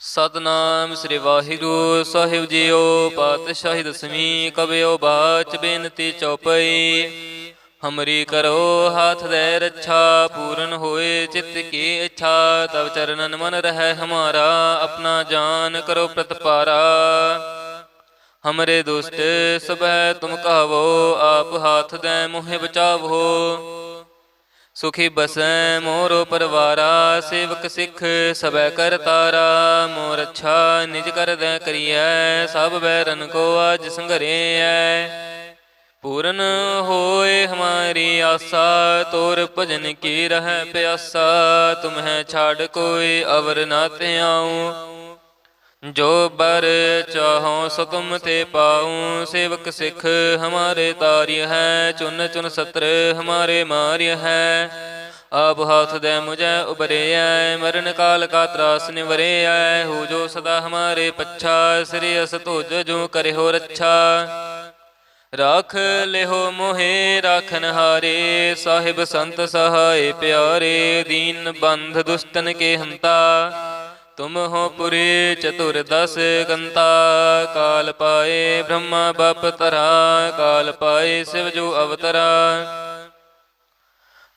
ਸਤਨਾਮ ਸ੍ਰੀ ਵਾਹਿਗੁਰੂ ਸਾਹਿਬ JIO. ਪਾਤਸ਼ਾਹੀ ਦਸਵੀਂ ਕਬਿਓ ਬਾਚ ਬੇਨਤੀ ਚੌਪਈ। ਹਮਰੀ ਕਰੋ ਹਾਥ ਦੇ ਰੱਛਾ, ਪੂਰਨ ਹੋਏ ਚਿੱਤ ਕੀ ਇੱਛਾ। ਤਬ ਚਰਨਨ ਮਨ ਰਹਿ ਹਮਾਰਾ, ਆਪਣਾ ਜਾਨ ਕਰੋ ਪ੍ਰਤਪਾਰਾ। ਹਮਰੇ ਦੁਸ਼ਟ ਸਭੈ ਤੁਮ ਕਹਾਵੋ, ਆਪ ਹਾਥ ਦੇ ਮੋਹਿ ਬਚਾਵੋ। ਸੁਖੀ ਬਸੈ ਮੋਰੋ ਪਰਵਾਰਾ, ਸੇਵਕ ਸਿੱਖ ਸਭੈ ਕਰਤਾਰਾ। ਮੋਰ ਅੱਛਾ ਨਿਜ ਕਰਦੈ ਕਰੀਐ, ਸਭ ਬੈਰਨ ਕੋ ਆਜ ਸੰਘਰੇਐ। ਪੂਰਨ ਹੋਏ ਹਮਾਰੀ ਆਸਾ, ਤੋਰ ਭਜਨ ਕੀ ਰਹਿ ਪਿਆਸਾ। ਤੁਮਹਿ ਛਾੜ ਕੋਈ ਅਵਰ ਨਾ ਧਿਆਉ, ਜੋ ਬਰ ਚਾਹੋ ਸੋ ਤੁਮ ਤੇ ਪਾਉ। ਸੇਵਕ ਸਿੱਖ ਹਮਾਰੇ ਤਾਰਿਯ ਹੈ, ਚੁਨ ਚੁਨ ਸਤਰ ਹਮਾਰੇ ਮਾਰਿਯ ਹੈ। ਆਪ ਹਾਥ ਦੇ ਮੁਝੈ ਉਬਰਿਐ, ਮਰਨ ਕਾਲ ਕਾ ਤਰਾਸ ਨਿਵਰਿਐ। ਹੋ ਜੋ ਸਦਾ ਹਮਾਰੇ ਪੱਛਾ, ਸ੍ਰੀ ਅਸ ਤੁਜ ਜੋ ਕਰਿਓ ਰੱਛਾ। ਰਾਖ ਲਿਹੋ ਮੋਹਿ ਰਾਖਨ ਹਾਰੇ, ਸਾਹਿਬ ਸੰਤ ਸਹਾਏ ਪਿਆਰੇ। ਦੀਨ ਬੰਧ ਦੁਸ਼ਟਨ ਕੇ ਹੰਤਾ, ਤੁਮ ਹੋ ਪੁਰੀ ਚਤੁਰ ਦਸ ਕੰਤਾ। ਕਾਲ ਪਾਏ ਬ੍ਰਹਮਾ ਬਪ ਤਰਾ, ਕਾਲ ਪਾਏ ਸਿਵ ਜੋ ਅਵਤਰਾ।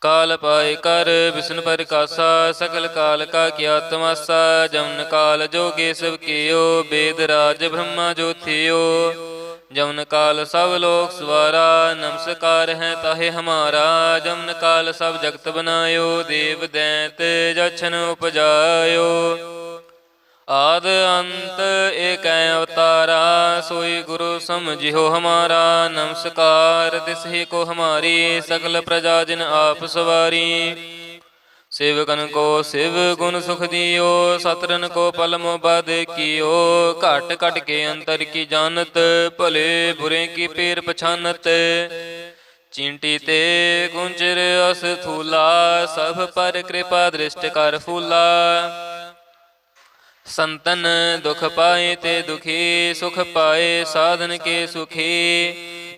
ਕਾਲ ਪਾਏ ਕਰ ਵਿਸ਼ਨ ਪ੍ਰਕਾਸ਼ਾ, ਸਕਲ ਕਾਲ ਕਾ ਕੀਆ ਤਮਾਸਾ। ਜਮਨ ਕਾਲ ਜੋਗੇ ਸਭ ਕੀਓ, ਬੇਦ ਰਾਜ ਬ੍ਰਹਮਾ ਜੋ ਥਿਓ। ਜਮਨ ਕਾਲ ਸਭ ਲੋਕ ਸਵਾਰਾ, ਨਮਸਕਾਰ ਹੈ ਤਾਹੇ ਹਮਾਰਾ। ਜਮਨ ਕਾਲ ਸਭ ਜਗਤ ਬਨਾਇਓ, ਦੇਵ ਦੈਂਤ ਜਛਨ ਉਪਜਾਇਓ। ਆਦ ਅੰਤ ਏਕੈ ਅਵਤਾਰਾ, ਸੋਈ ਗੁਰੂ ਸਮਝਿਓ ਹਮਾਰਾ। ਨਮਸਕਾਰ ਤਿਸਹੀ ਕੋ ਹਮਾਰੀ, ਸਕਲ ਪ੍ਰਜਾ ਜਿਨ ਆਪ ਸਵਾਰੀ। ਸੇਵਕਨ ਕੋ ਸਿਵ ਗੁਣ ਸੁਖ ਦਿਓ, ਸਤਰਨ ਕੋ ਪਲਮ ਬਦ ਕੀਓ। ਘਟ ਘਟ ਕੇ ਅੰਤਰ ਕੀ ਜਾਨਤ, ਭਲੇ ਬੁਰੇ ਕੀ ਪੇਰ ਪਛਾਨਤ। ਚੀਂਟੀ ਤੇ ਗੁੰਚਰ ਅਸ ਥੂਲਾ, ਸਭ ਪਰ ਕਿਰਪਾ ਦ੍ਰਿਸ਼ਟ ਕਰ ਫੂਲਾ। ਸੰਤਨ ਦੁਖ ਪਾਏ ਤੇ ਦੁਖੀ, ਸੁਖ ਪਾਏ ਸਾਧਨ ਕੇ ਸੁਖੀ।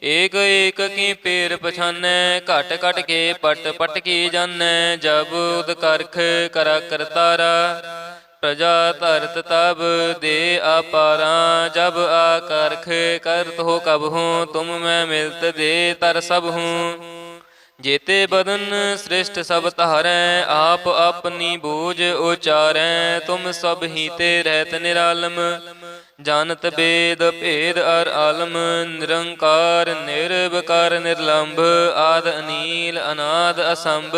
ਏਕ ਏਕ ਕੀ ਪੇਰ ਪਛਾਨੈ, ਘਟ ਘਟ ਕੇ ਪਟ ਪਟ ਕੀ ਜਾਨੈ। ਜਬ ਉਦ ਕਰਖ ਕਰਾ ਕਰਤਾਰਾ, ਪ੍ਰਜਾ ਧਰਤ ਤਬ ਦੇ ਆਪਾਰਾ। ਜਬ ਆ ਕਰਖ ਕਰਤ ਹੋ ਕਬਹੂੰ, ਤੁਮ ਮੈਂ ਮਿਲਤ ਦੇ ਤਰ ਸਭ ਹੂੰ। ਜੇਤੇ ਬਦਨ ਸ੍ਰਿਸ਼ਟ ਸਭ ਧਾਰੈ, ਆਪ ਆਪਨੀ ਬੂਝ ਉਚਾਰੈ। ਤੁਮ ਸਭ ਹੀ ਤੇ ਰਹਿਤ ਨਿਰਾਲਮ, ਜਾਨਤ ਬੇਦ ਭੇਦ ਅਰ ਆਲਮ। ਨਿਰੰਕਾਰ ਨਿਰਵਕਾਰ ਨਿਰਲੰਭ, ਆਦ ਅਨੀਲ ਅਨਾਦ ਅਸੰਭ।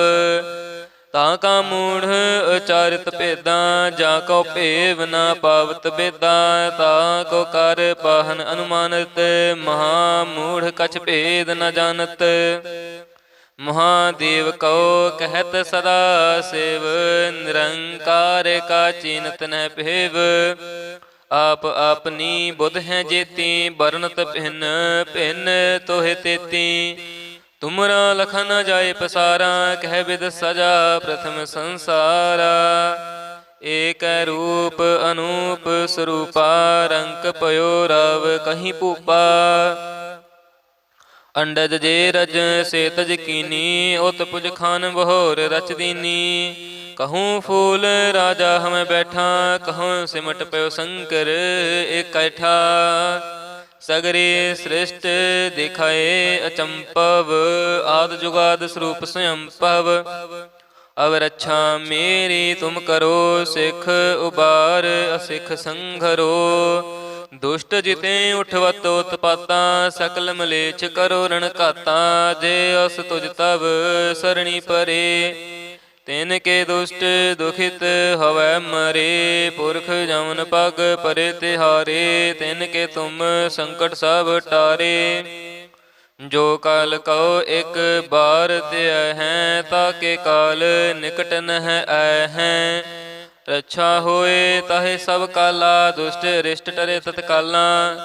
ਤਾਂ ਕਾ ਮੂੜ ਉਚਾਰਿਤ ਭੇਦਾਂ, ਜਾ ਕੋ ਭੇਵ ਨਾ ਪਾਵਤ ਬੇਦਾਂ। ਤਾ ਕੋ ਕਰ ਪਾਹਨ ਅਨੁਮਾਨਤ, ਮਹਾ ਮੂੜ ਕਛ ਭੇਦ ਨ ਜਾਨਤ। ਮਹਾਦੇਵ ਕਉ ਕਹਿਤ ਸਦਾ ਸੇਵ, ਨਿਰੰਕਾਰ ਕਾ ਚੀਨਤ ਨ ਭੇਵ। ਆਪ ਆਪਨੀ ਬੁੱਧ ਹੈ ਜੇਤੀ, ਬਰਨਤ ਭਿੰਨ ਭਿੰਨ ਤੋਹਿ ਤੇਤੀ। ਤੁਮਰਾ ਲਖ ਨ ਜਾਏ ਪਸਾਰਾ, ਕਹਿ ਬਿਦ ਸਜਾ ਪ੍ਰਥਮ ਸੰਸਾਰਾ। ਏਕੈ ਰੂਪ ਅਨੂਪ ਸਰੂਪਾ, ਰੰਕ ਪਇਓ ਰਵ ਕਹੀ ਭੂਪਾ। ਅੰਡਜ ਜੇ ਰਜ ਸੇ ਤਜ ਕੀਨੀ, ਉਤ ਪੁਜ ਖਾਨ ਬਹੋਰ ਰਚ ਦੀਨੀ। ਕਹੂੰ ਫੂਲ ਰਾਜਾ ਹਮੈ ਬੈਠਾ, ਕਹੂੰ ਸਿਮਟ ਪਇਓ ਸ਼ੰਕਰ ਇਕੱਠਾ। ਸਗਰੇ ਸ੍ਰਿਸ਼ਟ ਦਿਖਾਏ ਅਚੰਪਵ, ਆਦ ਜੁਗਾਦ ਸਰੂਪ ਸਯੰਭਵ। ਅਵ ਰੱਛਾ ਮੇਰੀ ਤੁਮ ਕਰੋ, ਸਿੱਖ ਉਬਾਰ ਅਸਿੱਖ ਸੰਘਰੋ। ਦੁਸ਼ਟ ਜਿਤੇ ਉਠਵਤ ਉਤਪਾਤਾ, ਸਕਲ ਮਲੇਛ ਕਰੋ ਰਣ ਘਾਤਾ। ਜੇ ਅਸ ਤੁਜ ਤਬ ਸਰਣੀ ਪਰੇ, ਤਿਨ ਕੇ ਦੁਸ਼ਟ ਦੁਖਿਤ ਹਵੈ ਮਰੇ। ਪੁਰਖ ਜਮਨ ਪਗ ਪਰੇ ਤਿਹਾਰੇ, ਤਿਨ ਕੇ ਤੁਮ ਸੰਕਟ ਸਭ ਟਾਰੇ। ਜੋ ਕਾਲ ਕਉ ਇਕ ਬਾਰ ਧਿਐ ਹੈ, ਤਾਕੇ ਕਾਲ ਨਿਕਟ ਨਹਿ ਆਇ ਹੈ। ਰੱਛਾ ਹੋਏ ਤਾਹੇ ਸਭ ਕਾਲਾ, ਦੁਸ਼ਟ ਰਿਸ਼ਟ ਟਰੇ ਤਤਕਾਲਾ।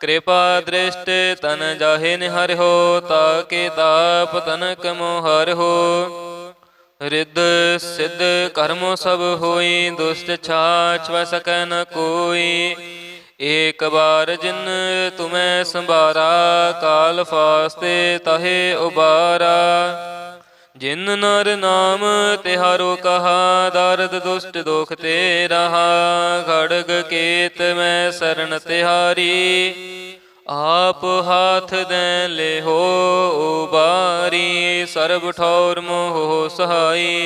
ਕਿਰਪਾ ਦ੍ਰਿਸ਼ਟ ਤਨ ਜਾਹੇ ਨਿਹਾਰਿਓ, ਤਾਕੇ ਤਾਪ ਤਨਕ ਮੋਹ ਹਰਿਓ। ਰਿੱਧ ਸਿੱਧ ਕਰਮੋ ਸਭ ਹੋਈ, ਦੁਸ਼ਟ ਛਾਛ ਵੈ ਸਕੈ ਨ ਕੋਈ। ਏਕ ਬਾਰ ਜਿਨ ਤੁਮੈ ਸੰਭਾਰਾ, ਕਾਲ ਫਾਸਤੇ ਤਾਹੇ ਉਬਾਰਾ। जिन नर नाम तिहारो कहा, दारद दुष्ट दोख ते रहा। खड़ग केत मैं शरण तिहारी, आप हाथ दें ले हो उबारी। सर्ब ठौर मोह सहाई,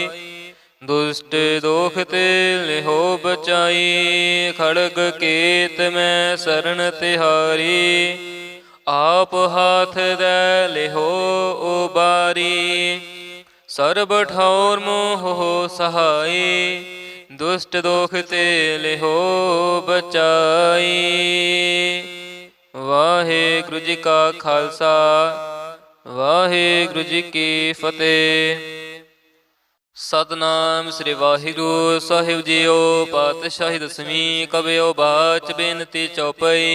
दुष्ट दोख ते ले हो बचाई। खड़ग केत मैं शरण तिहारी, आप हाथ दे ले हो उबारी। सर्ब ठौर मोह सहाई, दुष्ट दोख ते ले हो बचाई। वाहिगुरु जी का खालसा, वाहिगुरु जी की फतेह। सतनाम श्री वाहिगुरु ਸਾਹਿਬ ਜੀਓ। ਪਾਤਸ਼ਾਹੀ ਦਸਵੀਂ ਕਬਿਓ ਬਾਚ ਬੇਨਤੀ ਚੌਪਈ।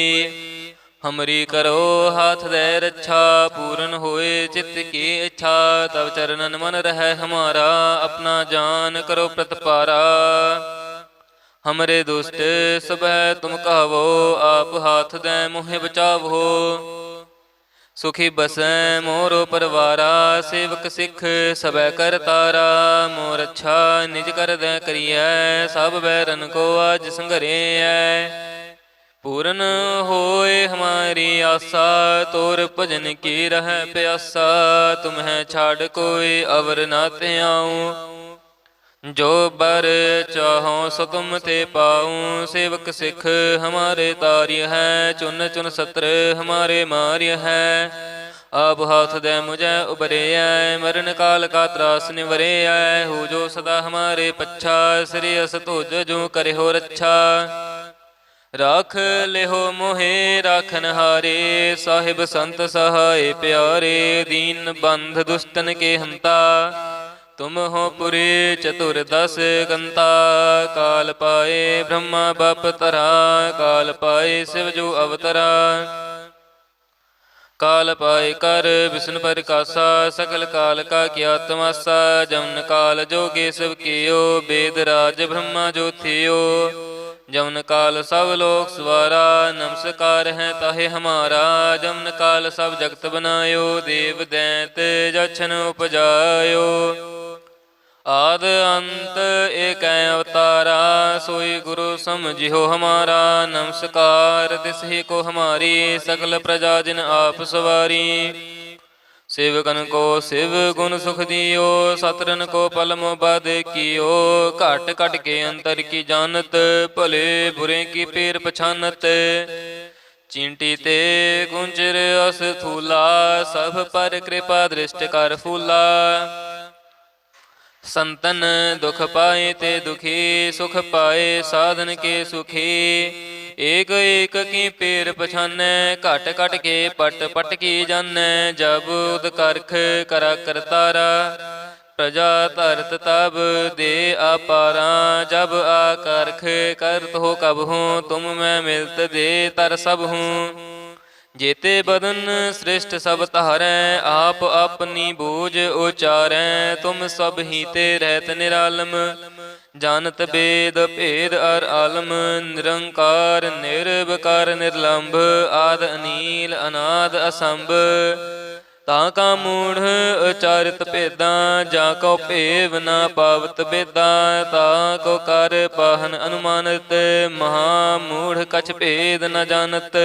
हमरी करो हाथ दे रक्षा, पूरन होए चित्त की इच्छा। तब चरणन मन रहे हमारा, अपना जान करो प्रतपारा। हमरे दुष्ट सब तुम कहो, आप हाथ दे मोहे बचावो। सुखी बसै मोरो परवारा, सेवक सिख सबै कर तारा। मोर अच्छा निज कर दे करिए, सब बैरन को आज संघरे है। पूरन होए हमारी आशा, तोर भजन की रह प्यासा। तुम्हें छाड़ कोई अवर ना ते आऊं, जो बर चाहो सो तुम ते पाऊं। सेवक सिख हमारे तार्य है, चुन चुन सत्र हमारे मार्य है। आप हाथ दे मुझे उबरे आए, मरण काल का त्रास निवरे आए। हो जो सदा हमारे पच्छा, श्री अस तुझ जो करे हो रक्षा। राख लेहो मोहे राखन हारे, साहिब संत सहाय प्यारे। दीन बंध दुष्टन के हंता, तुम हो पुरे चतुर दस कंता। काल पाए ब्रह्मा बाप तरा, काल पाए शिव जो अवतरा। काल पाए कर विष्णु प्रकाशा, सकल काल का किया तमाशा। जमन काल जोगे सब कियो, वेद राज ब्रह्मा जो थियो। जमन काल सब लोक सवारा, नमस्कार है ताहे हमारा। जमन काल सब जगत बनायो, देव दैत जछन उपजायो। आद अंत एक अवतारा, सोई गुरु समझियो हमारा। नमस्कार तिसहि को हमारी, सकल प्रजा जिन आप सवारी। सेवकन को शिव गुण सुख दियो, सतरन को पलम बद कियो। घट घट के अंतर की जानत, भले बुरे की पेर पछानत। चींटी ते गुंजर अस थूला, सब पर कृपा दृष्ट कर फूला। संतन दुख पाए ते दुखी, सुख पाए साधन के सुखी। एक एक की पेर पछानै, घट घट के पट पट की जानै। जब उद करख करा करतारा, प्रजा धरत तब दे अपारा। जब आकरख करत हो कब हूँ, तुम मैं मिलत दे तर सब हूँ। जेते बदन श्रेष्ठ सब तहारै, आप अपनी बूझ उचारै। तुम सब ही ते रहत निरालम, जानत बेद भेद अर आलम। निरंकार निर्विकार निर्लंभ, आद अनील अनाद असंभ। ताका मूढ़ उचारित भेदा, जाको भेव न पावत बेदा। ताको कर पाहन अनुमानत, महामूढ़ कछ भेद न जानत।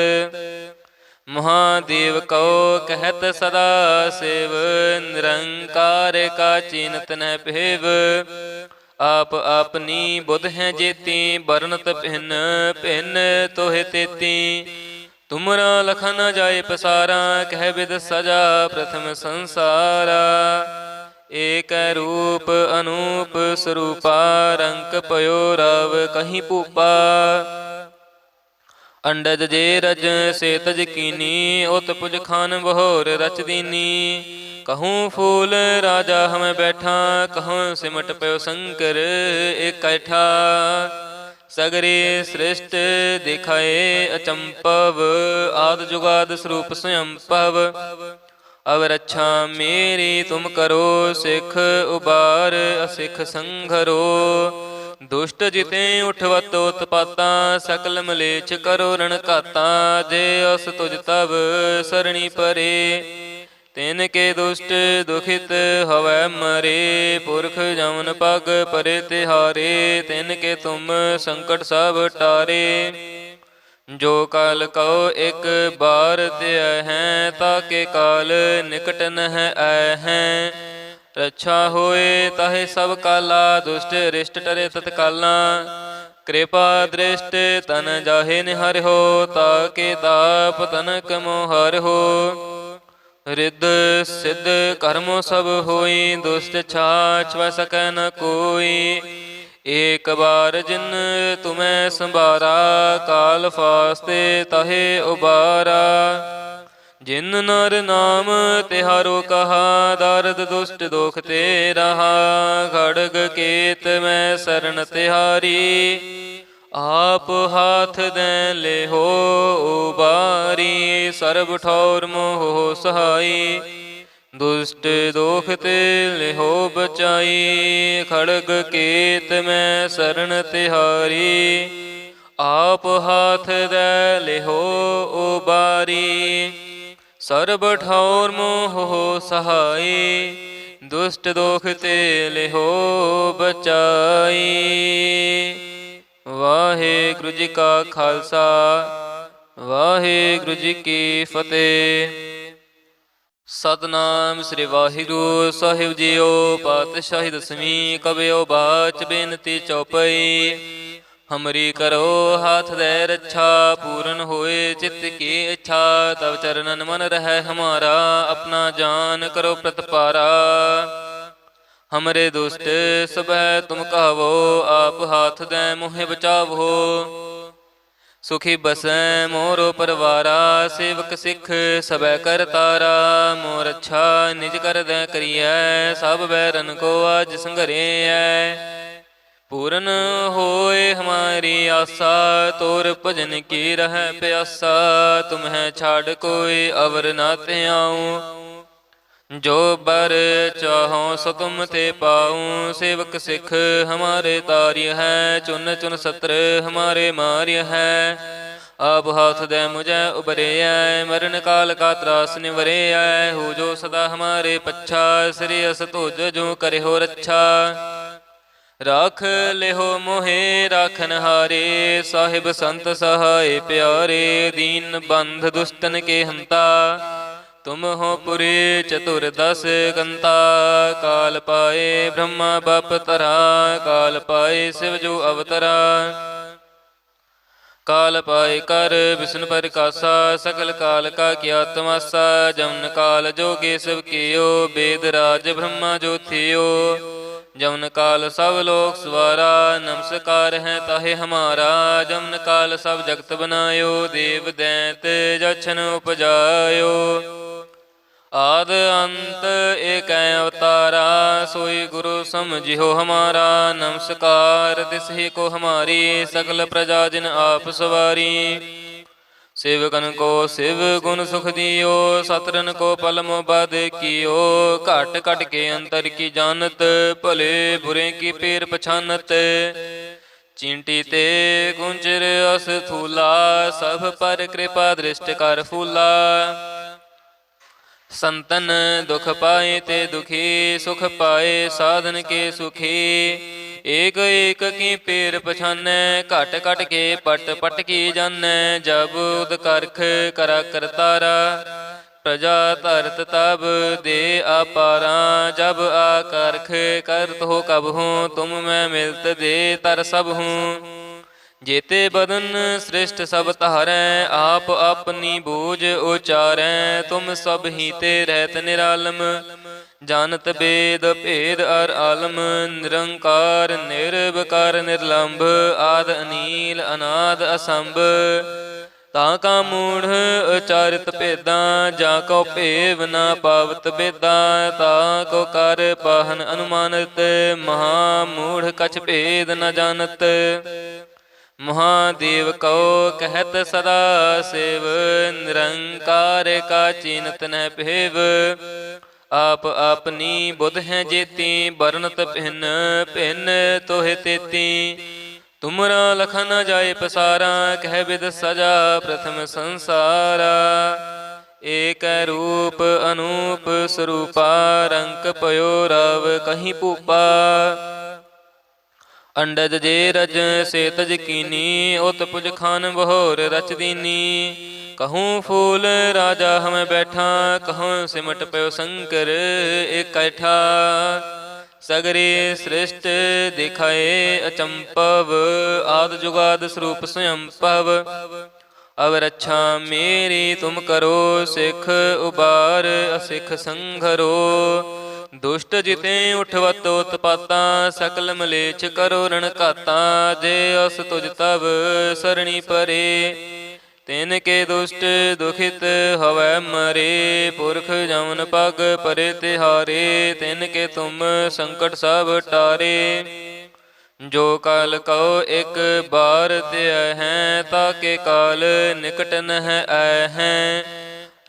महादेव को कहत सदा सेव, निरंकार का चीनत न भेव। आप अपनी बुध हैं जेती, बरनत भिन्न भिन्न तोहे तेती। तुमरा लखा न जाए पसारा, कह विद सजा प्रथम संसारा। एक रूप अनूप स्वरूपा, रंक पयो रव कहीं पूपा। अंडज जे रज से तज कीनी, उत पुज खान बहोर रच दीनी। कहूँ फूल राजा हमें बैठा, कहूँ सिमट पयो शंकर इकट्ठा। सगरे श्रेष्ठ दिखाए अचंपव, आद जुगाद स्वरूप स्वयं पव। अब रक्षा मेरी तुम करो, सिख उबार असिख संघरो। दुष्ट जिते उठवत उत्पाता, सकल मलेच्छ करो रण घाता। जे अस तुझ तब सरणी परे, तिन के दुष्ट दुखित हवै मरे, पुरख जमन पग परे तिहारे, तिन के तुम संकट सब टारे। जो काल कहो एक बार त्यय हैं, ताके काल निकट नह आए हैं। रक्षा होए ताहे सब काला, दुष्ट रिष्ट टरे तत्काला। कृपा दृष्ट तन जाहे निहर हो, ताके ताप तनक मोहर हो। रिद्ध सिद्ध कर्मो सब होई, दुष्ट छाछ वह सकै न कोई। एक बार जिन तुम्हें संभारा, काल फास्ते ताहे उबारा। जिन नर नाम तिहारो कहा, दारद दुष्ट दोख ते रहा। खड़ग केत में शरण तिहारी, आप हाथ दे ले हो उबारी। सर्ब ठौर मोह सहाई, दुष्ट दोख ते लेहो बचाई। खड़ग केत में शरण तिहारी, आप हाथ दे लेहो उबारी। सर्ब ठौर मोह सहाई, दुष्ट दोख ते लेहो बचाई। वाहेगुरु जी का खालसा, वाहेगुरु जी की फतेह। सतनाम श्री वाहिगुरु साहिब जीओ। पातशाही दसवीं कबियो बाच बेनती चौपई। हमरी करो हाथ दे रक्षा, पूरन होए चित्त की इच्छा। तब चरणन मन रह हमारा, अपना जान करो प्रतपारा। हमरे दुष्ट सबह तुम कहवो, आप हाथ दे मोहे बचावो। सुखी बसै मोरो परवारा, सेवक सिख सबै कर तारा। मोर अच्छा निज कर दे करियै, सब बैरन को आज संघरियै। पूरन होए हमारी आशा, तोर भजन की रह प्यासा। तुम्हें छाड़ कोई अवर ना ते आऊं, जो बर चाहो सो तुम ते पाऊं। सेवक सिख हमारे तार्य है, चुन चुन सत्र हमारे मार्य है। आप हाथ दे मुझे उबरे आए, मरण काल का त्रास निवरे आए। हो जो सदा हमारे पच्छा, श्रेयस तुझ जो करे हो रक्षा। राख ले हो मोहे राखन हारे, साहिब संत सहाय प्यारे। दीन बंध दुष्टन के हंता, तुम हो पुरे चतुर्दश गंता। काल पाए ब्रह्मा बाप तरा, काल पाए शिव जो अवतरा। काल पाए कर विष्णु प्रकाशा, सकल काल का किया तमाशा। जमन काल जोगे सब कियो, वेद राज ब्रह्मा जो थियो। जमन काल सब लोक सवारा, नमस्कार है ताहे हमारा। जमन काल सब जगत बनायो, देव दैत जछन उपजायो। आद अंत एक अवतारा, सोई गुरु समझियो हमारा। नमस्कार तिस ही को हमारी, सकल प्रजा जिन आप सवारी। सेवकन को शिव गुण सुख दियो, सतरन को पलम बद कियो। घट घट के अंतर की जानत, भले बुरे की पेर पछानत। चींटी ते गुंजर अस थूला, सब पर कृपा दृष्ट कर फूला। संतन दुख पाए ते दुखी, सुख पाए साधन के सुखी। एक एक की पेर पछानै, घट घट के पट पट की जानै। जब उद करख करा करतारा, प्रजा धरत तब दे अपारा। जब आकारख करत हो कब हूँ, तुम मैं मिलत दे तर सब हूँ। जेते बदन श्रेष्ठ सब तहारै, आप अपनी बूझ उचारै। तुम सब ही ते रहत निरालम, जानत बेद भेद अर आलम। निरंकार निर्विकार निर्लंभ, आद अनील अनाद असंभ। ताका मूढ़ उचारित भेदा, जाको भेव न पावत बेदा। ताको कर पाहन अनुमानत, महामूढ़ कछ भेद न जानत। महादेव को कहत सदा शिव, निरंकार का चीनत न भेव। आप अपनी बुध हैं जेती, बरनत भिन्न भिन्न तोहे तेती। तुमरा लखन जाए पसारा, कह विद सजा प्रथम संसारा। ਏਕ रूप अनूप स्वरूपा रंक पयो रव कहीं भूपा। अंडज जे रज से तज कीनी उत पुज खान बहोर रच दीनी। कहूँ फूल राजा हम बैठा कहूँ सिमट पयो शंकर एक कैठा। सगरे सृष्ट दिखाए अचंपव आद जुगाद स्वरूप स्वयंपव। अब रक्षा मेरी तुम करो सिख उबार असिख संघरो। दुष्ट जिते उठवत उत्पाता सकल मलेच्छ करो रण घाता। जे अस तुझ तब सरणी परे तिन के दुष्ट दुखित हवै मरे। पुरख जमन पग परे तिहारे तिन के तुम संकट सब टारे। जो काल कहो एक बार त्य हैं ताके काल निकट नह आए हैं।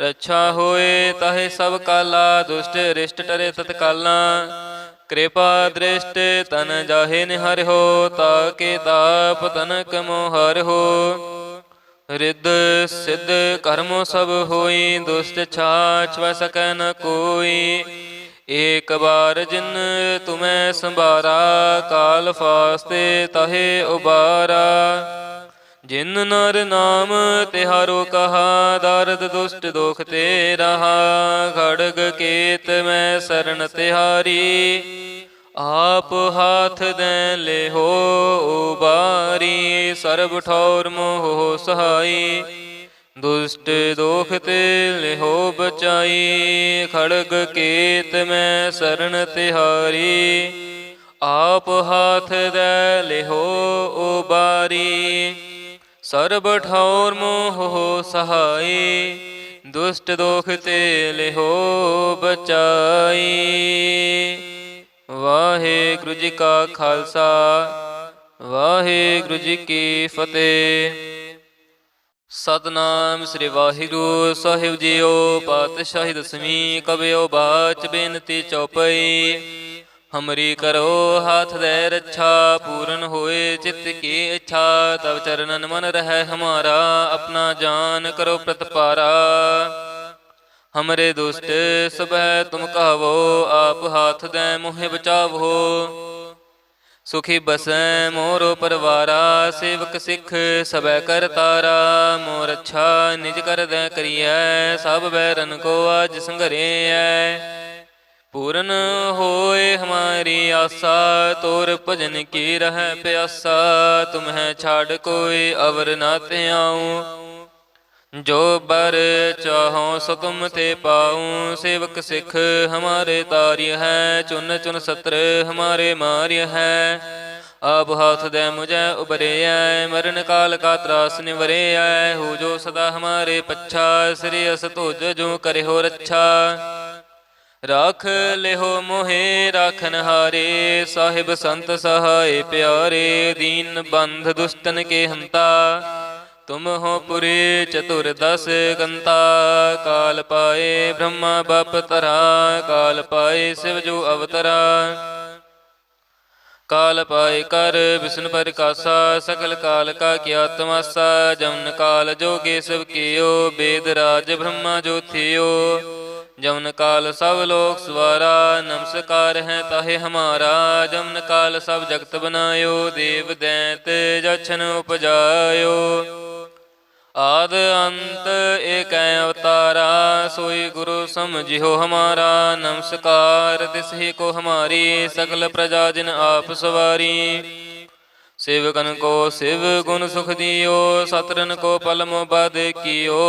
रक्षा होए ताहे सब काला दुष्ट रिष्ट टरे तत्काला। कृपा दृष्ट तन जाहे निहर हो ताके ताप तनक मोहर हो। रिद्ध सिद्ध कर्मो सब होई दुष्ट छाछ वै सकै न कोई। एक बार जिन तुम्हें संभारा काल फास्ते ताहे उबारा। जिन नर नाम तिहारो कहा दारद दुष्ट दोख ते रहा। खड़ग केत मैं शरण तिहारी आप हाथ दे ले हो उबारी। सर्ब ठौर मोह सहाई दुष्ट दोख ते ले हो बचाई। खड़ग केत मैं शरण तिहारी आप हाथ दे ले हो उबारी। सर्ब ठौर मोह सहाय दुष्ट दोख ते लेहो बचाई। वाहेगुरु जी का खालसा वाहेगुरु जी की फतेह। सतनाम श्री वाहिगुरु साहिब जीओ। पातशाही दसवीं कबियो बाच बेनती चौपई। हमरी करो हाथ दे रक्षा पूर्ण होए चित्त की इच्छा। तब चरणन मन रह हमारा अपना जान करो प्रतपारा। हमरे दुष्ट सुबह तुम कहवो आप हाथ दे मोहे बचावो। सुखी बसै मोरो परवारा सेवक सिख सबै कर तारा। मोर अच्छा निज कर दे करिए सब बैरन को आज संघरिए। पूर्ण होए हमारी आशा तोर भजन की रह प्यासा। तुम्हें छाड़ कोई अवर ना ते आऊं। जो बर चाहो सो तुम ते पाऊं। सेवक सिख हमारे तार्य है चुन चुन सत्र हमारे मार्य है। आप हाथ दे मुझे उबरे आए मरण काल का त्रास निवरे आए। हो जो सदा हमारे पच्छा श्री अस तुझ जो करे हो रक्षा। राख लेहो मोहे राखन हारे साहिब संत सहाय प्यारे। दीन बंध दुष्टन के हंता तुम हो पुरे चतुर्दश गंता। काल पाए ब्रह्मा बाप तरा काल पाए शिव जो अवतरा। काल पाए कर विष्णु परिकासा सकल काल का किया तमासा। जमन काल जोगे सब कियो वेद राज ब्रह्मा जो थियो। जमन काल सब लोक सवारा नमस्कार है ताहे हमारा। जमन काल सब जगत बनायो देव दैत जछन उपजायो। आद अंत एक अवतारा सोई गुरु समझियो हमारा। नमस्कार तिस ही को हमारी सकल प्रजा जिन आप सवारी। सेवकन को शिव गुण सुख दियो सतरन को पलम बद कियो।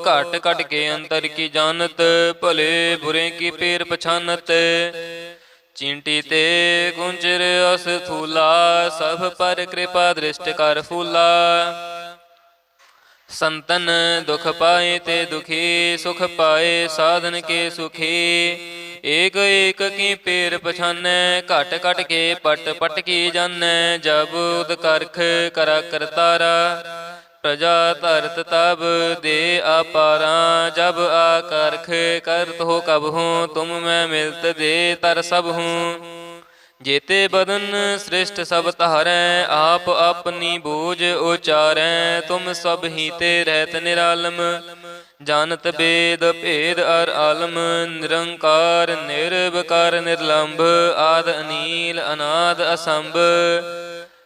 घट घट के अंतर की जानत भले बुरे की पीर पछानत। चींटी ते गुंजर अस थूला सब पर कृपा दृष्ट कर फूला। संतन दुख पाए ते दुखी सुख पाए साधन के सुखी। एक एक की पेर पछाने घट घट के पट पट की जाने। जब उद करख करा करतारा प्रजा धरत तब दे अपारा। जब आकर्ख करत हो कब हूँ तुम मैं मिलत दे तर सब हूँ। जेते बदन श्रेष्ठ सब तारै आप अपनी बूझ उचारै। तुम सब ही ते रहत निरालम ਜਾਨਤ ਬੇਦ ਭੇਦ ਅਰ ਆਲਮ ਨਿਰੰਕਾਰ ਨਿਰਵਕਾਰ ਨਿਰਲੰਭ ਆਦ ਅਨੀਲ ਅਨਾਦ ਅਸੰਭ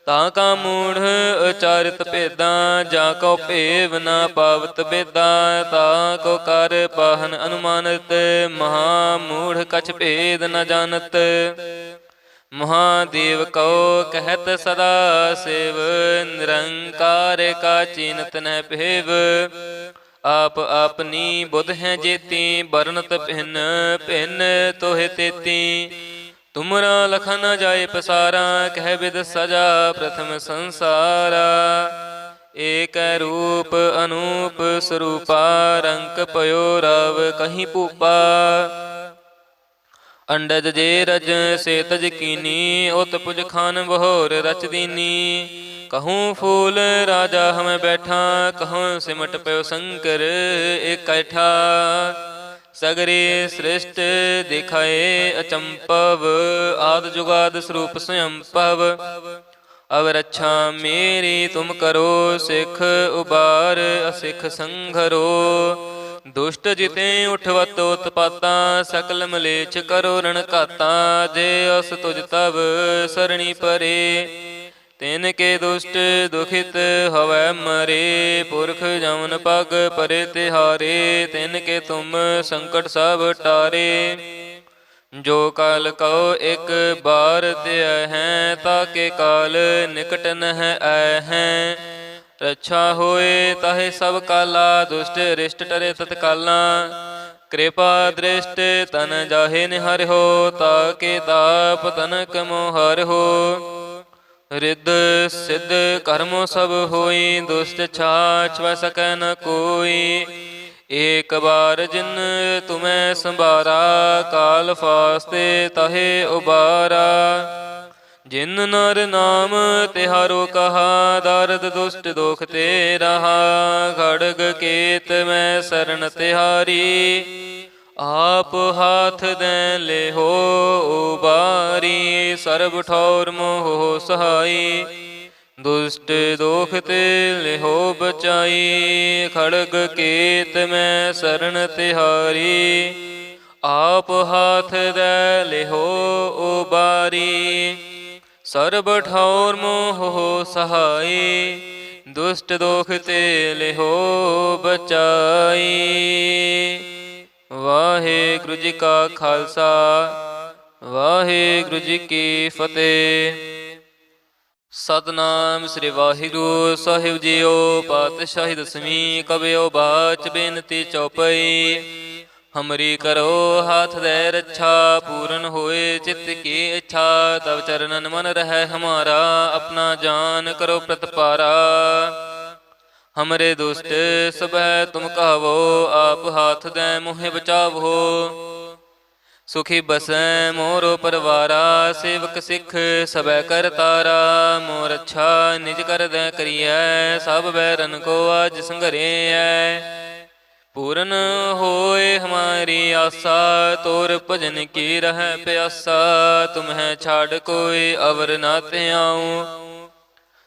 ਤਾਂ ਕਾ ਮੂੜ ਉਚਾਰਿਤ ਭੇਦਾਂ ਜਾਂ ਕੋ ਭੇਵ ਨਾ ਪਾਵਤ ਬੇਦਾਂ ਤਾਂ ਕੋ ਕਰ ਪਾਹਨ ਅਨੁਮਾਨਿਤ ਮਹਾ ਮੂੜ ਕਛ ਭੇਦ ਨ ਜਾਣਤ ਮਹਾਦੇਵ ਕਉ ਕਹਿਤ ਸਦਾ ਸੇਵ ਨਿਰੰਕਾਰ ਕਾ ਚੀਨਤ ਨ ਭੇਵ ਆਪ ਆਪਨੀ ਬੁੱਧ ਹੈ ਜੇਤੀ ਬਰਨਤ ਭਿੰਨ ਭਿੰਨ ਤੋਹਿ ਤੇਤੀ ਤੁਮਰਾ ਲਖ ਨ ਜਾਏ ਪਸਾਰਾ ਕਹਿ ਬਿਦ ਸਜਾ ਪ੍ਰਥਮ ਸੰਸਾਰਾ ਏਕ ਰੂਪ ਅਨੂਪ ਸਰੂਪਾ ਰੰਕ ਪਇਓ ਰਵ ਕਹੀਂ ਭੂਪਾ ਅੰਡਜ ਜੇ ਰਜ ਸੇ ਤਜ ਕੀਨੀ ਉਤ ਪੁਜ ਖਾਨ ਬਹੋਰ ਰਚ ਦੀਨੀ कहूँ फूल राजा हमें बैठा कहूँ सिमट पयो शंकर इकट्ठा सगरे सृष्ट दिखाए अचंपव आद जुगाद स्वरूप स्वयंपव अब रक्षा मेरी तुम करो सिख उबार असिख संघरो दुष्ट जिते उठवत उत्पाता सकल मलेच करो रण घाता जे अस तुझ तब सरणी परे ਤਿਨ ਕੇ ਦੁਸ਼ਟ ਦੁਖਿਤ ਹਵੈ ਮਰੇ ਪੁਰਖ ਜਮਨ ਪਗ ਪਰੇ ਤਿਹਾਰੇ ਤਿਨ ਕੇ ਤੁਮ ਸੰਕਟ ਸਭ ਟਾਰੇ ਜੋ ਕਾਲ ਕਉ ਇਕ ਬਾਰ ਧਿਆ ਹੈ ਤਾਕੇ ਕਾਲ ਨਿਕਟ ਨਹਿ ਆਇ ਹੈ ਰੱਛਾ ਹੋਏ ਤਾਹੇ ਸਭ ਕਾਲਾ ਦੁਸ਼ਟ ਰਿਸ਼ਟ ਟਰੇ ਤਤਕਾਲਾ ਕਿਰਪਾ ਦ੍ਰਿਸ਼ਟ ਤਨ ਜਾਹੇ ਨਿਹਰਿਓ ਤਾਕੇ ਤਾਪ ਤਨਕ ਮੋਹ ਹਰਿਓ ਰਿੱਧ ਸਿੱਧ ਕਰਮੋ ਸਭ ਹੋਈ ਦੁਸ਼ਟ ਛਾਛ ਵੈ ਸਕੈ ਨ ਕੋਈ ਏਕ ਬਾਰ ਜਿਨ ਤੁਮੈ ਸੰਭਾਰਾ ਕਾਲ ਫਾਸਤੇ ਤਹੇ ਉਬਾਰਾ ਜਿਨ ਨਰ ਨਾਮ ਤਿਹਾਰੋ ਕਹਾ ਦਰਦ ਦੁਸ਼ਟ ਦੋਖ ਤੇ ਰਹਾ ਖੜਗ ਕੇਤ ਮੈਂ ਸਰਣ ਤਿਹਾਰੀ ਆਪ ਹਾਥ ਦੇ ਲੇਹੋ ਉਬਾਰੀ ਸਰਬ ਠੌਰ ਮੋਹ ਸਹਾਈ ਦੁਸ਼ਟ ਦੋਖ ਤੇ ਲੇਹੋ ਬਚਾਈ ਖੜਗ ਕੇਤ ਮੈਂ ਸਰਣ ਤਿਹਾਰੀ ਆਪ ਹਾਥ ਦੇ ਲੇਹੋ ਉਬਾਰੀ ਸਰਬ ਠੌਰ ਮੋਹ ਸਹਾਈ ਦੁਸ਼ਟ ਦੋਖ ਤੇ ਲੇਹੋ ਬਚਾਈ। ਵਾਹਿਗੁਰੂ ਜੀ ਕਾ ਖਾਲਸਾ ਵਾਹਿਗੁਰੂ ਜੀ ਕੀ ਫਤਿਹ। ਸਤਿਨਾਮ ਸ੍ਰੀ ਵਾਹਿਗੁਰੂ ਸਾਹਿਬ ਜੀਓ। ਪਾਤਸ਼ਾਹੀ ਦਸਵੀਂ ਕਬਿਓ ਬਾਚ ਬੇਨਤੀ ਚੌਪਈ। ਹਮਰੀ ਕਰੋ ਹਾਥ ਦੇ ਰੱਛਾ ਪੂਰਨ ਹੋਏ ਚਿੱਤ ਕੀ ਇੱਛਾ। ਤਬ ਚਰਨਨ ਮਨ ਰਹਿ ਹਮਾਰਾ ਆਪਣਾ ਜਾਨ ਕਰੋ ਪ੍ਰਤਪਾਰਾ। ਹਮਰੇ ਦੁਸ਼ਟ ਸਭੈ ਤੁਮ ਕਹਵੋ ਆਪ ਹਾਥ ਦੇ ਮੋਹਿ ਬਚਾਵੋ। ਸੁਖੀ ਬਸੈ ਮੋਰੋ ਪਰਵਾਰਾ ਸੇਵਕ ਸਿੱਖ ਸਭੈ ਕਰ ਤਾਰਾ। ਮੋਰ ਅੱਛਾ ਨਿਜ ਕਰ ਦੈ ਕਰੀਐ ਸਭ ਬੈਰਨ ਕੋ ਆਜ ਸੰਘਰਿਐ। ਪੂਰਨ ਹੋਏ ਹਮਾਰੀ ਆਸਾ ਤੋਰ ਭਜਨ ਕੀ ਰਹਿ ਪਿਆਸਾ। ਤੁਮਹਿ ਛਾੜ ਕੋਈ ਅਵਰ ਨਾ ਧਿਆਉ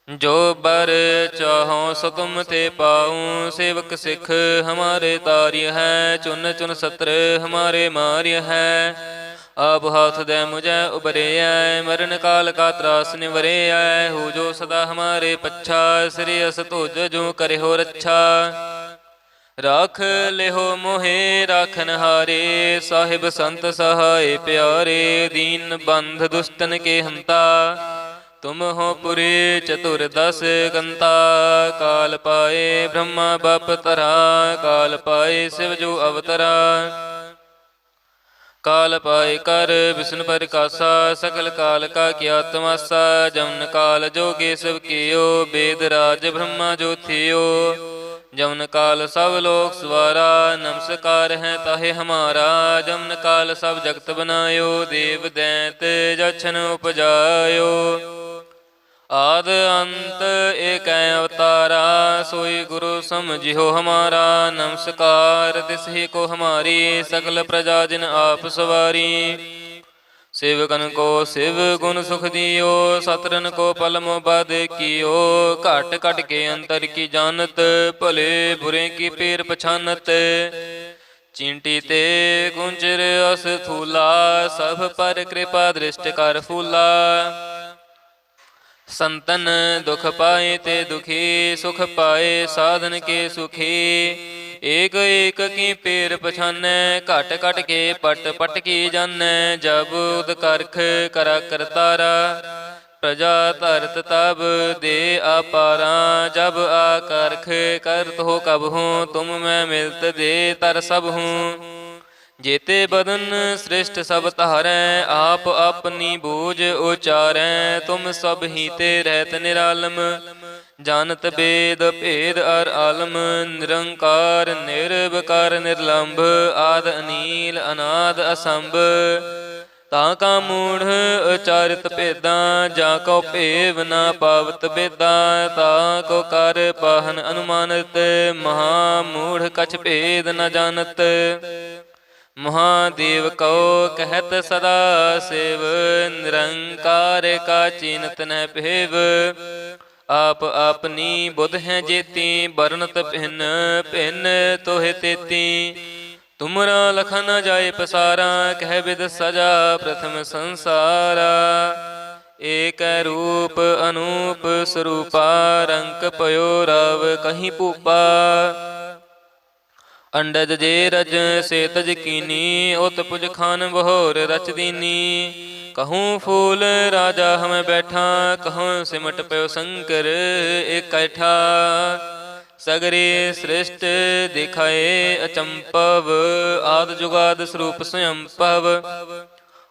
ਜੋ ਬਰ ਚਾਹੋ ਸੋ ਤੁਮ ਤੇ ਪਾਉ। ਸੇਵਕ ਸਿੱਖ ਹਮਾਰੇ ਤਾਰਿਯ ਹੈ ਚੁਨ ਚੁਨ ਸਤਰ ਹਮਾਰੇ ਮਾਰਿਯ ਹੈ। ਆਪ ਹਾਥ ਦੇ ਮੁਝੈ ਉਬਰਿਐ ਮਰਨ ਕਾਲ ਕਾ ਤਰਾਸ ਨਿਵਰਿਐ। ਹੋ ਜੋ ਸਦਾ ਹਮਾਰੇ ਪੱਛਾ ਸ੍ਰੀ ਅਸ ਤੁਜ ਜੋ ਕਰਿਓ ਰੱਛਾ। ਰਾਖ ਲਿਹੋ ਮੋਹੇ ਰਾਖਨ ਹਾਰੇ ਸਾਹਿਬ ਸੰਤ ਸਹਾਏ ਪਿਆਰੇ। ਦੀਨ ਬੰਧ ਦੁਸ਼ਟਨ ਕੇ ਹੰਤਾ ਤੁਮ ਹੋ ਪੁਰੀ ਚਤੁਰ ਦਸ ਗੰਤਾ। ਕਾਲ ਪਾਏ ਬ੍ਰਹਮਾ ਬਪ ਤਰਾ ਕਾਲ ਪਾਏ ਸਿਵ ਜੋ ਅਵਤਰਾ। ਕਾਲ ਪਾਏ ਕਰ ਵਿਸ਼ਨ ਪ੍ਰਕਾਸ਼ਾ ਸਕਲ ਕਾਲ ਕਾ ਕੀਆ ਤਮਾਸਾ। ਜਮਨ ਕਾਲ ਜੋਗੇ ਸਭ ਕੀਓ ਬੇਦ ਰਾਜ ਬ੍ਰਹਮਾ ਜੋ ਥਿਓ। ਜਮਨ ਕਾਲ ਸਭ ਲੋਕ ਸਵਾਰਾ ਨਮਸਕਾਰ ਹੈ ਤਾਹੇ ਹਮਾਰਾ। ਜਮਨ ਕਾਲ ਸਭ ਜਗਤ ਬਨਾਇਓ ਦੇਵ ਦੈਂਤ ਜਛਨ ਉਪਜਾਇਓ। ਆਦ ਅੰਤ ਏਕੈ ਅਵਤਾਰਾ ਸੋਈ ਗੁਰੂ ਸਮਝਿਓ ਹਮਾਰਾ। ਨਮਸਕਾਰ ਤਿਸ ਹੀ ਕੋ ਹਮਾਰੀ ਸਕਲ ਪ੍ਰਜਾ ਜਿਨ ਆਪ ਸਵਾਰੀ। सेवकन को शिव गुण सुख दियो, सतरन को पलम बद कियो। घट घट के अंतर की जानत, भले बुरे की पीर पछानत। चींटी ते कुंचर अस थूला, सब पर कृपा दृष्ट कर फूला। संतन दुख पाए ते दुखी, सुख पाए साधन के सुखी। एक एक की पेर पछानै, घट घट के पट पट की जानै। जब उद करख करा करतारा, प्रजा धरत तब दे अपारा। जब आकारख करत हो कब हूँ, तुम मैं मिलत दे तर सब हूँ। जेते बदन श्रेष्ठ सब तारै, आप अपनी बूझ उचारै। तुम सब ही ते रहत निरालम, जानत वेद भेद अर आलम। निरंकार निर्विकार निर्लंभ, आद अनील अनाद असंभ। ताका मूढ़ उचारित भेदा, जाको भेव न पावत बेदा। ताको कर पाहन अनुमानत, महामूढ़ कछ भेद न जानत। महादेव को कहत सदा शिव, निरंकार का चीनत न भेव। आप अपनी बुध हैं जेती, बरनत भिन्न भिन्न तोहे तेती। तुमरा लखा न जाए पसारा, कह विद सजा प्रथम संसारा। एक रूप अनूप स्वरूपा, रंक पयो राव कहीं पूपा। अंडज जे रज से तज कीनी, उत पुज खान बहोर रच दीनी। कहूँ फूल राजा हम बैठा, कहूँ सिमट पयो शंकर इकट्ठा। सगरे सृष्ट दिखाए अचंपव, आद जुगाद स्वरूप स्वयं पव।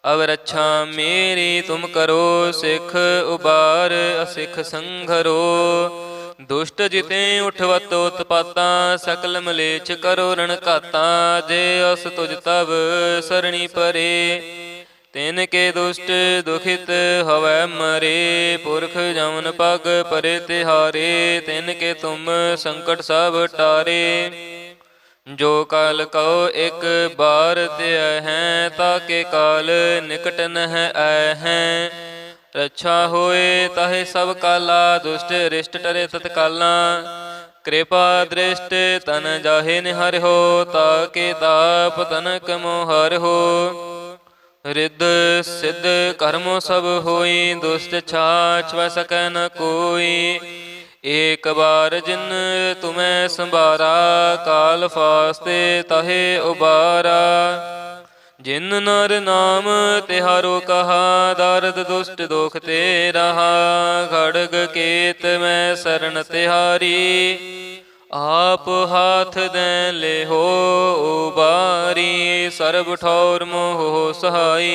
अब रक्षा मेरी तुम करो, सिख उबार असिख संघरो। दुष्ट जिते उठवत उत्पाता, सकल मलेच्छ करो रण घाता। जे अस तुझ तब सरणी परे, तिनके दुष्ट दुखित हवै मरे। पुरख जमन पग परे तिहारे, तिनके तुम संकट सब टारे। जो काल कहो एक बार त्यय हैं, ताके काल निकट नह आए हैं। रक्षा होए ताहे सब काला, दुष्ट रिष्ट टरे तत्काला। कृपा दृष्ट तन जाहे निहर हो, ताके ताप तनक मोहर हो। रिद्ध सिद्ध कर्मो सब होई, दुष्ट छाछ वह सकै न कोई। एक बार जिन तुम्हें संभारा, काल फास्ते ताहे उबारा। जिन नर नाम तिहारो कहा, दारद दुष्ट दोख ते रहा। खड़ग केत में शरण तिहारी, आप हाथ दे ले हो उबारी। सर्ब ठौर मोह सहाई,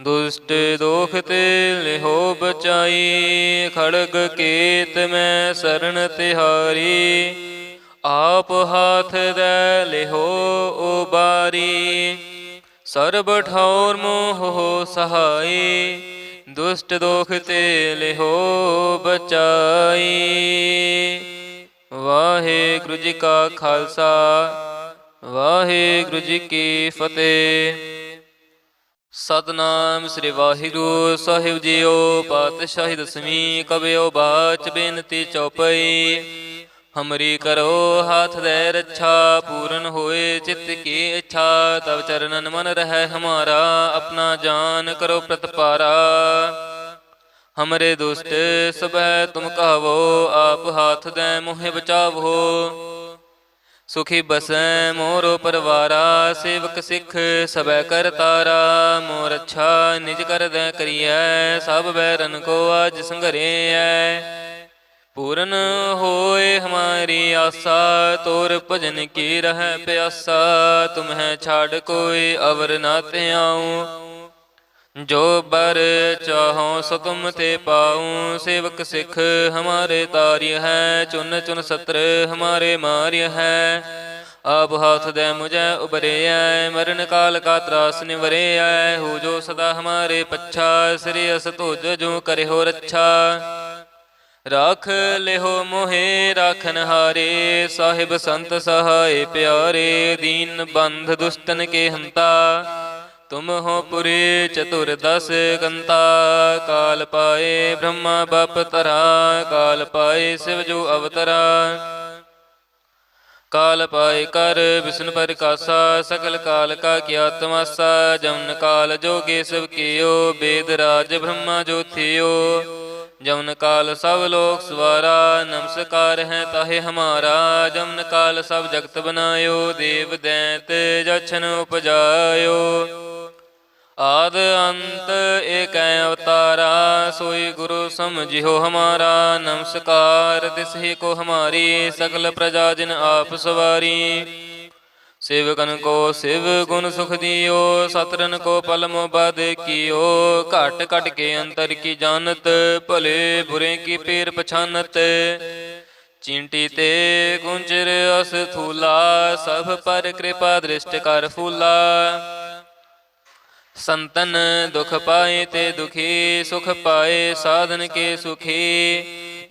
दुष्ट दोख ते ले हो बचाई। खड़ग केत में शरण तिहारी, आप हाथ दे ले हो उबारी। सर्ब ठौर मोह सहाय, दुष्ट दोख ते लिहो बचाई। वाहेगुरु जी का खालसा, वाहेगुरु जी की फतेह। सतनाम श्री वाहिगुरु साहिब जीओ। पातशाही दसवीं कबियो बाच बेनती चौपई। हमरी करो हाथ दे रक्षा, पूर्ण होए चित्त की इच्छा। तब चरणन मन रहे हमारा, अपना जान करो प्रतपारा। हमरे दुष्ट सब तुम कहो, आप हाथ दे मोहे बचावो। सुखी बसै मोरो परवारा, सेवक सिख सब कर तारा। मोर अच्छा निज कर दे करिए, सब बैरन को आज संघरे है। पूर्ण होए हमारी आशा, तोर भजन की रह प्यासा। तुम्हें छाड़ कोई अवर नाते आऊं, जो बर चाहो सो तुम ते पाऊं। सेवक सिख हमारे तार्य है, चुन चुन सत्र हमारे मार्य है। अब हाथ दे मुझे उबरे आए, मरण काल का त्रास निवरे आए। हो जो सदा हमारे पच्छा, श्री अस तुझ जो करे हो रक्षा। राख लेहो मोहे राखन हारे, साहिब संत सहाय प्यारे। दीन बंध दुष्टन के हंता, तुम हो पुरी चतुर्दश कंता। काल पाए ब्रह्मा बप तरा, काल पाए शिव जो अवतरा। काल पाए कर विष्णु परिकासा, सकल काल का किया तमासा। जमन काल जोगे सब कियो, वेद राज ब्रह्मा जो थियो। जमन काल सब लोक सवारा, नमस्कार है ताहे हमारा। जमन काल सब जगत बनायो, देव दैत जछन उपजायो। आद अंत एक अवतारा, सोई गुरु समझियो हमारा। नमस्कार तिसहि को हमारी, सकल प्रजा जिन आप सवारी। सेवकन को शिव गुण सुख दियो, सतरन को पल मोबाद कियो। घट घट के अंतर की जानत, भले बुरे की पीर पछानत। चींटी ते गुंजर अस थूला, सब पर कृपा दृष्ट कर फूला। संतन दुख पाए ते दुखी, सुख पाए साधन के सुखी।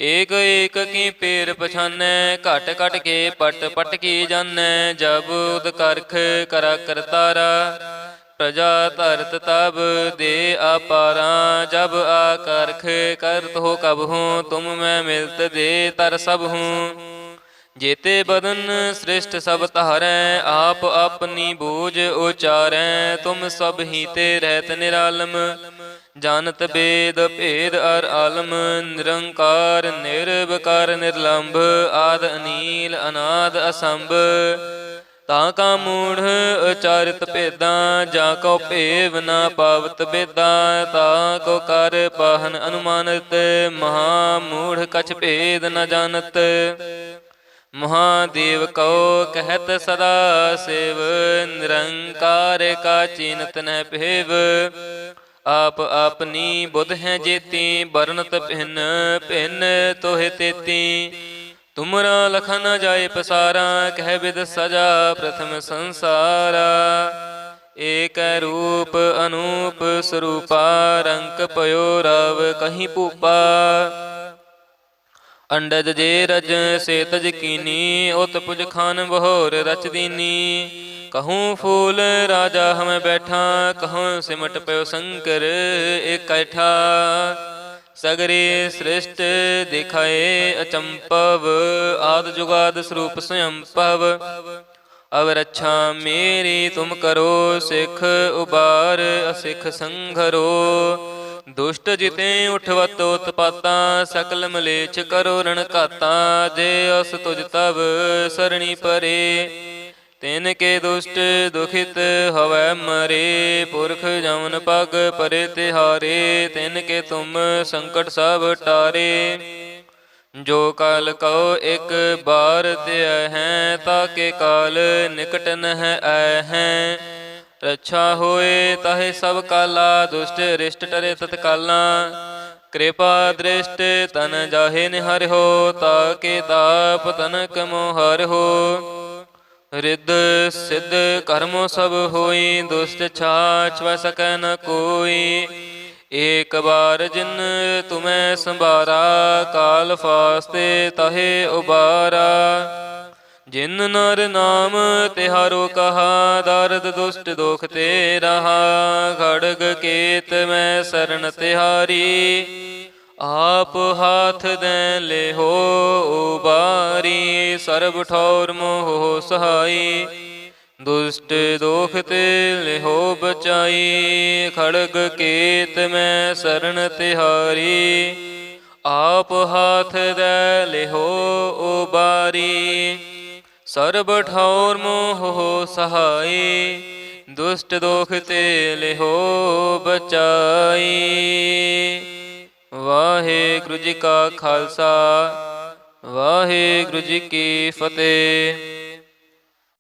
एक एक की पेर पछानै, घट घट के पट पट की जानै। जब उद करख करा करतारा, प्रजा धरत तब दे अपारा। जब आकारख करत हो कब हूँ, तुम मैं मिलत दे तर सब हूँ। जेते बदन श्रेष्ठ सब तारै, आप अपनी बूझ उचारै। तुम सब ही ते रहत निरालम, जानत वेद भेद अर आलम। निरंकार निर्विकार निर्लंभ, आद अनील अनाद असंभ। ताका मूढ़ उचारित भेदा, जाको भेव न पावत बेदा। ताको कर पाहन अनुमानत, महामूढ़ कछ भेद न जानत। महादेव को कहत सदा शिव, निरंकार का चीनत न भेव। आप अपनी बुध हैं जेती, बरनत भिन्न भिन्न तोहे तेती। तुमरा लखा न जाए पसारा, कह विद सजा प्रथम संसारा। एक रूप अनूप स्वरूपा, रंक पयो राव कहीं पूपा। अंडज जे रज से तज कीनी, उत पुज खान बहोर रच दीनी। कहूँ फूल राजा हम बैठा, कहूँ सिमट पयो शंकर इकट्ठा। सगरे श्रेष्ठ दिखाए अचंपव, आद जुगाद स्वरूप स्वयं पव। अब रक्षा मेरी तुम करो, सिख उबार असिख संघरो। दुष्ट जिते उठवत उत्पाता, सकल मलेच्छ करो रण घाता। जे अस तुझ तब सरणी परे, तिन के दुष्ट दुखित हवै मरे। पुरख जमन पग परे तिहारे, तिन के तुम संकट सब टारे। जो काल कहो एक बार दया है, ताके काल निकट न आए हैं। रक्षा होए ताहे सब काला, दुष्ट रिष्ट टरे तत्काला। कृपा दृष्ट तन जाहे निहर हो, ताके ताप तनक मोहर हो। रिद्ध सिद्ध कर्मो सब होई, दुष्ट छाछ वह सकै न कोई। एक बार जिन तुम्हें संभारा, काल फास्ते ताहे उबारा। जिन नर नाम तिहारो कहा, दारद दुष्ट दोख ते रहा। खड़ग केत में शरण तिहारी, आप हाथ दे ले हो उबारी। सर्ब ठौर मोह सहाई, दुष्ट दोख ते ले हो बचाई। खड़ग केत में शरण तिहारी, आप हाथ दे ले हो उबारी। सर्ब ठौर मोह सहाय, दुष्ट दोख ते लिहो बचाई। वाहेगुरु जी का खालसा, वाहेगुरु जी की फतेह।